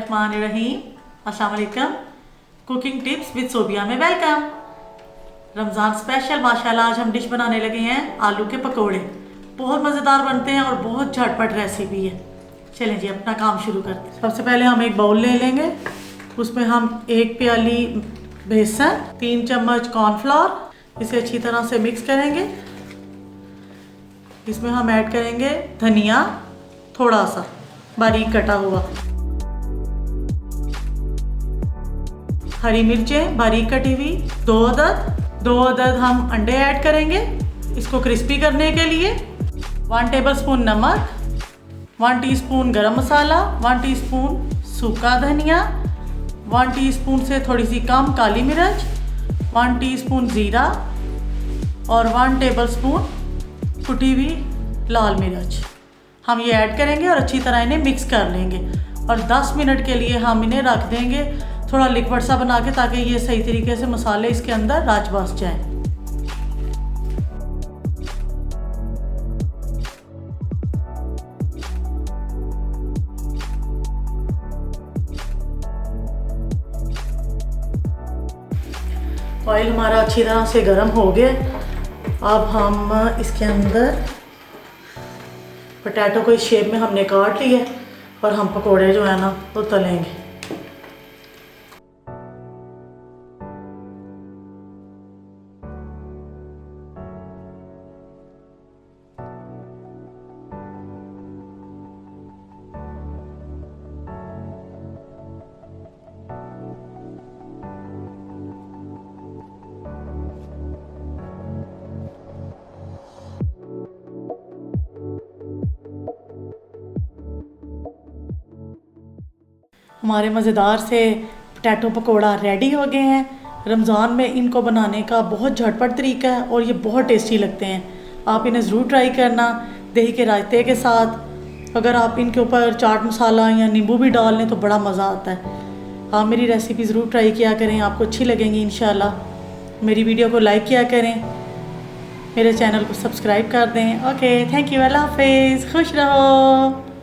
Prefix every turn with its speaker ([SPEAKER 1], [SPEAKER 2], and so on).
[SPEAKER 1] बिस्मिल्लाहिर्रहमानिर्रहीम। अस्सलाम वालेकुम। कुकिंग टिप्स विद सोबिया में वेलकम। रमज़ान स्पेशल माशाल्लाह आज हम डिश बनाने लगे हैं आलू के पकोड़े। बहुत मज़ेदार बनते हैं और बहुत झटपट रेसिपी है। चलें जी अपना काम शुरू करते हैं। सबसे पहले हम एक बाउल ले लेंगे, उसमें हम 1 प्याली बेसन, 3 चम्मच कॉर्नफ्लोर, इसे अच्छी तरह से मिक्स करेंगे। इसमें हम ऐड करेंगे धनिया थोड़ा सा बारीक कटा हुआ, हरी मिर्चें बारीक कटी हुई 2 अदद हम अंडे ऐड करेंगे इसको क्रिस्पी करने के लिए। 1 टेबलस्पून नमक, 1 टीस्पून गरम मसाला, 1 टीस्पून सूखा धनिया, 1 टीस्पून से थोड़ी सी कम काली मिर्च, 1 टीस्पून ज़ीरा और 1 टेबलस्पून कुटी हुई लाल मिर्च हम ये ऐड करेंगे और अच्छी तरह इन्हें मिक्स कर लेंगे। और 10 मिनट के लिए हम इन्हें रख देंगे थोड़ा लिक्विड सा बना के, ताकि ये सही तरीके से मसाले इसके अंदर रच बस जाएं। ऑयल हमारा अच्छी तरह से गर्म हो गया। अब हम इसके अंदर पोटैटो को इस शेप में हमने काट लिया और हम पकोड़े जो है ना वो तलेंगे। हमारे मज़ेदार से पोटैटो पकोड़ा रेडी हो गए हैं। रमज़ान में इनको बनाने का बहुत झटपट तरीका है और ये बहुत टेस्टी लगते हैं। आप इन्हें ज़रूर ट्राई करना दही के रायते के साथ। अगर आप इनके ऊपर चाट मसाला या नींबू भी डाल लें तो बड़ा मज़ा आता है। आप मेरी रेसिपी ज़रूर ट्राई किया करें, आपको अच्छी लगेंगी इंशाल्लाह। मेरी वीडियो को लाइक किया करें, मेरे चैनल को सब्सक्राइब कर दें। ओके, थैंक यू, अल्लाह हाफिज़, खुश रहो।